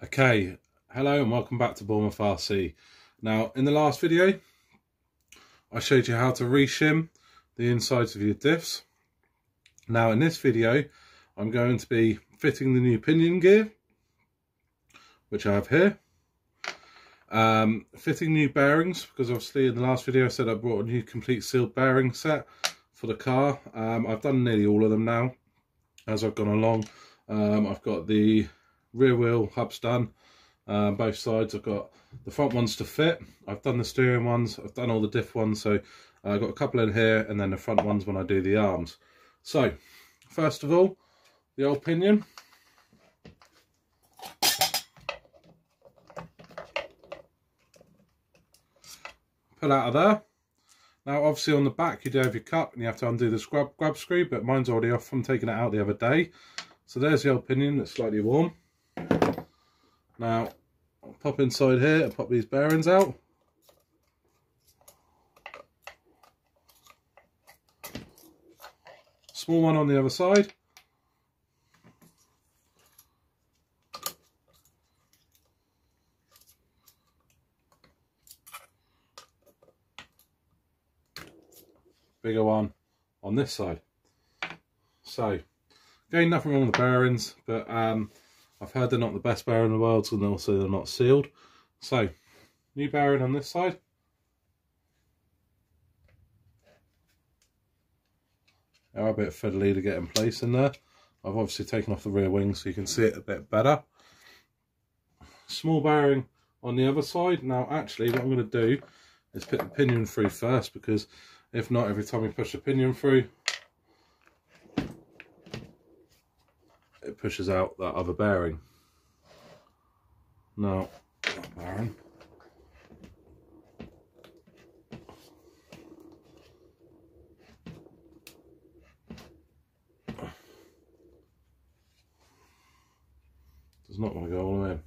Okay, hello and welcome back to Dumbo RC. Now, in the last video, I showed you how to reshim the insides of your diffs. Now, in this video, I'm going to be fitting the new pinion gear, which I have here. Fitting new bearings, because obviously in the last video I said I brought a new complete sealed bearing set for the car. I've done nearly all of them now as I've gone along. I've got the rear wheel hubs done, both sides. I've got the front ones to fit. I've done the steering ones, I've done all the diff ones, so I've got a couple in here, and then the front ones when I do the arms. So first of all, the old pinion. Pull out of there. Now obviously on the back you do have your cup and you have to undo the grub screw, but mine's already off from taking it out the other day. So there's the old pinion that's slightly warm. Now I'll pop inside here and pop these bearings out. Small one on the other side. Bigger one on this side. So again, nothing wrong with the bearings, but I've heard they're not the best bearing in the world, and also they're not sealed. So new bearing on this side. They are a bit fiddly to get in place in there. I've obviously taken off the rear wing so you can see it a bit better. Small bearing on the other side. Now actually what I'm going to do is put the pinion through first, because if not, every time we push the pinion through, it pushes out that other bearing. Now, that bearing. Does not want to go all the way in.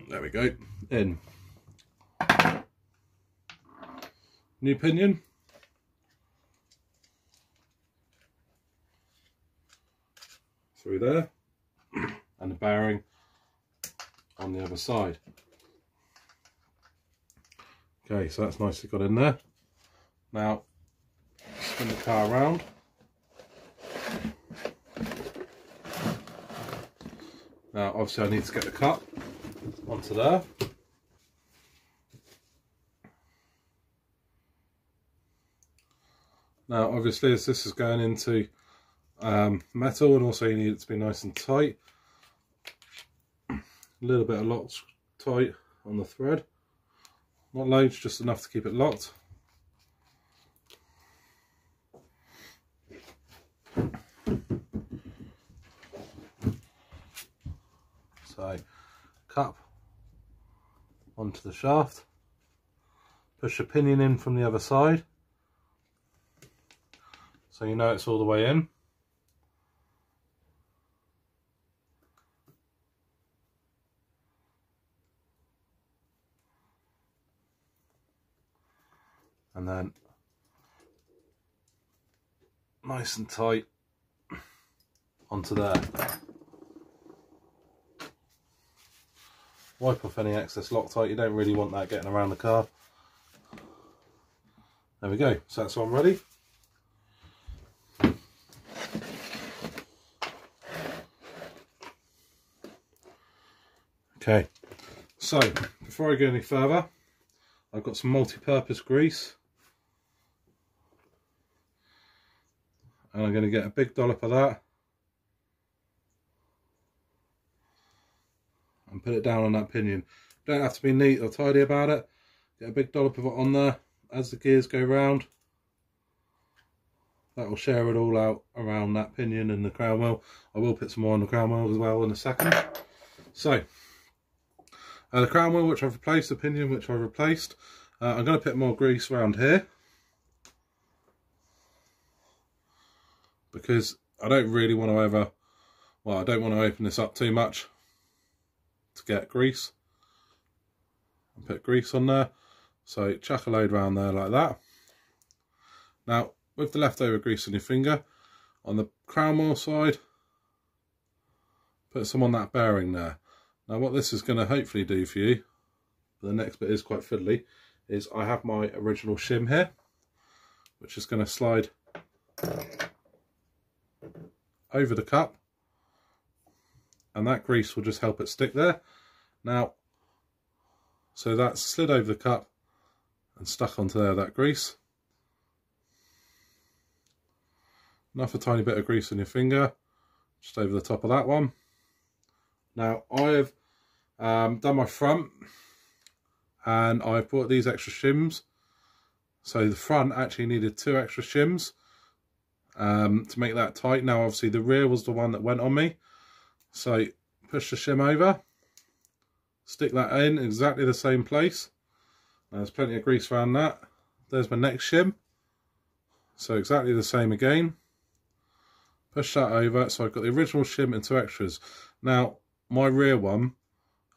There we go, in. New pinion. Through there. And the bearing on the other side. Okay, so that's nicely got in there. Now, spin the car around. Now, obviously I need to get the cup onto there. Now obviously as this is going into metal, and also you need it to be nice and tight, a little bit of locked tight on the thread, not loads, just enough to keep it locked. So cup onto the shaft, push the pinion in from the other side so you know it's all the way in. And then nice and tight onto there. Wipe off any excess Loctite, you don't really want that getting around the car. There we go, so that's one ready. Okay, so before I go any further, I've got some multi-purpose grease. And I'm going to get a big dollop of that. And put it down on that pinion. Don't have to be neat or tidy about it. Get a big dollop of it on there as the gears go round. That will share it all out around that pinion and the crown wheel. I will put some more on the crown wheel as well in a second. So, the crown wheel which I've replaced, the pinion which I've replaced, I'm going to put more grease around here, because I don't really want to ever well, I don't want to open this up too much to get grease and put grease on there. So chuck a load around there like that. Now with the leftover grease on your finger, on the crown wheel side, put some on that bearing there. Now what this is going to hopefully do for you, the next bit is quite fiddly, is I have my original shim here, which is going to slide over the cup, and that grease will just help it stick there. Now, so that's slid over the cup and stuck onto there, that grease. Enough a tiny bit of grease on your finger, just over the top of that one. Now I've done my front, and I've bought these extra shims. So the front actually needed 2 extra shims to make that tight. Now obviously the rear was the one that went on me. So push the shim over, stick that in exactly the same place. Now, there's plenty of grease around that. There's my next shim. So exactly the same again. Push that over. So I've got the original shim and 2 extras. Now my rear one,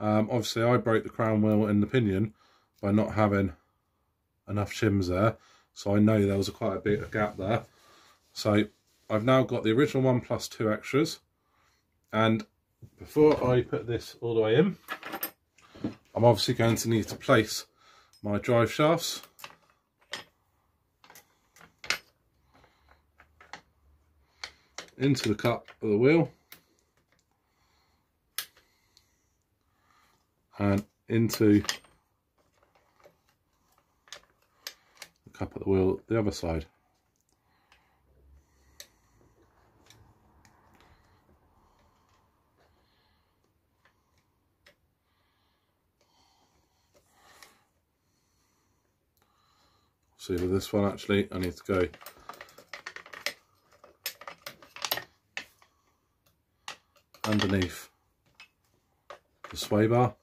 obviously I broke the crown wheel and the pinion by not having enough shims there. So I know there was quite a bit of gap there. So I've now got the original one plus 2 extras. And before I put this all the way in, I'm obviously going to need to place my drive shafts. Into the cup of the wheel. And into the cup of the wheel the other side. See, with this one actually I need to go underneath the sway bar.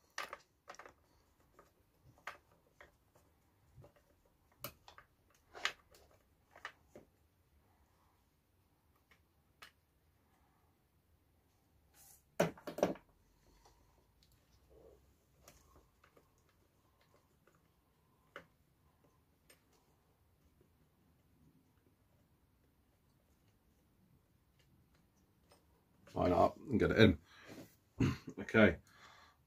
Line it up and get it in. Okay,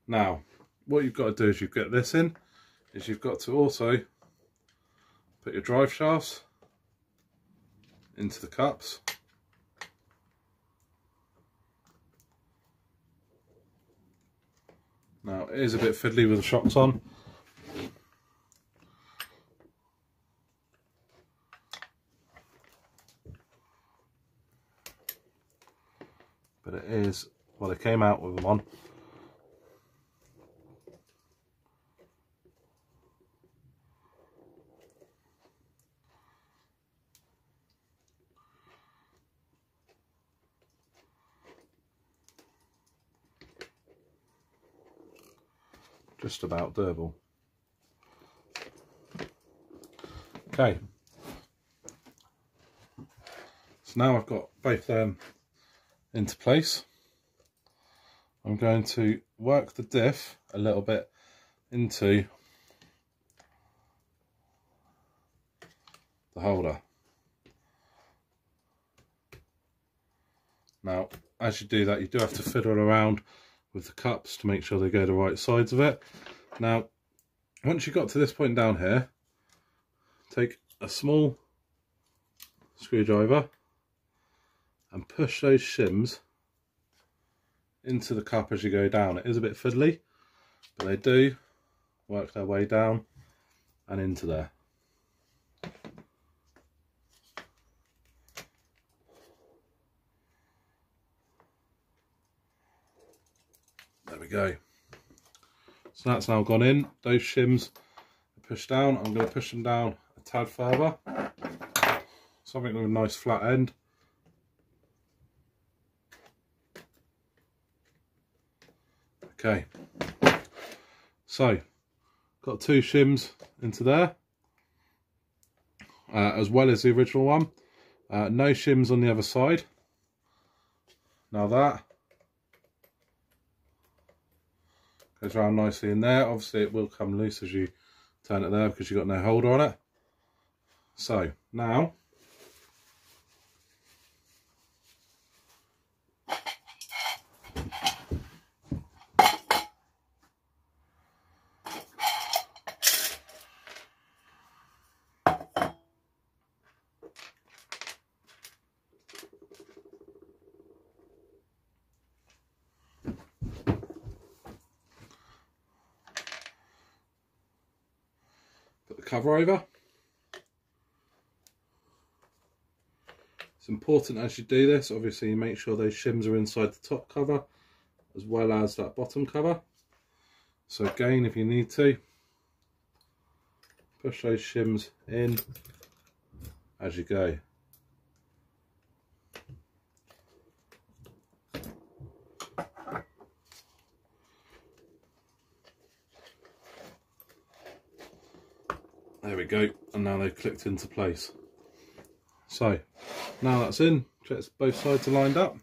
now what you've got to do is you've got this in, is you've got to also put your drive shafts into the cups. Now it is a bit fiddly with the shocks on. But it is, well, they came out with them on. Just about doable. Okay. So now I've got both them into place. I'm going to work the diff a little bit into the holder. Now, as you do that, you do have to fiddle around with the cups to make sure they go the right sides of it. Now, once you've got to this point down here, take a small screwdriver and push those shims into the cup as you go down. It is a bit fiddly, but they do work their way down and into there. There we go. So that's now gone in. Those shims are pushed down. I'm going to push them down a tad further. Something with a nice flat end. Okay, so got 2 shims into there, as well as the original one. No shims on the other side. Now that Goes around nicely in there. Obviously it will come loose as you turn it there because you've got no holder on it. So now put the cover over. It's important as you do this, obviously you make sure those shims are inside the top cover as well as that bottom cover. So again, if you need to, push those shims in as you go. There we go, and now they've clicked into place. So now that's in, check both sides are lined up.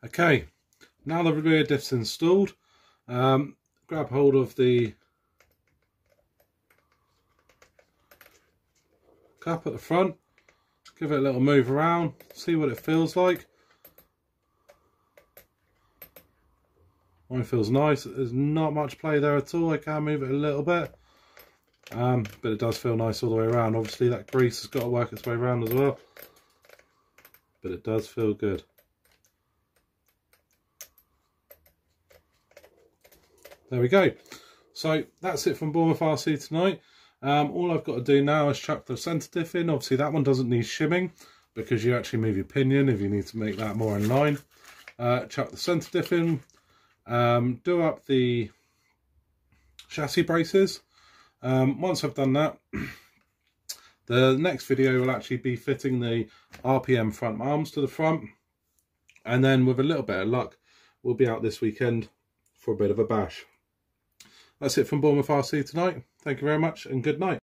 Okay, now the rear diff's installed, grab hold of the cup at the front, give it a little move around, see what it feels like. Mine feels nice, there's not much play there at all, I can move it a little bit, but it does feel nice all the way around. Obviously that grease has got to work its way around as well, but it does feel good. There we go. So that's it from Bournemouth RC tonight. All I've got to do now is chuck the centre diff in. Obviously that one doesn't need shimming because you actually move your pinion if you need to make that more in line. Chuck the centre diff in. Do up the chassis braces. Once I've done that, the next video will actually be fitting the RPM front arms to the front. And then with a little bit of luck, we'll be out this weekend for a bit of a bash. That's it from Bournemouth RC tonight. Thank you very much and good night.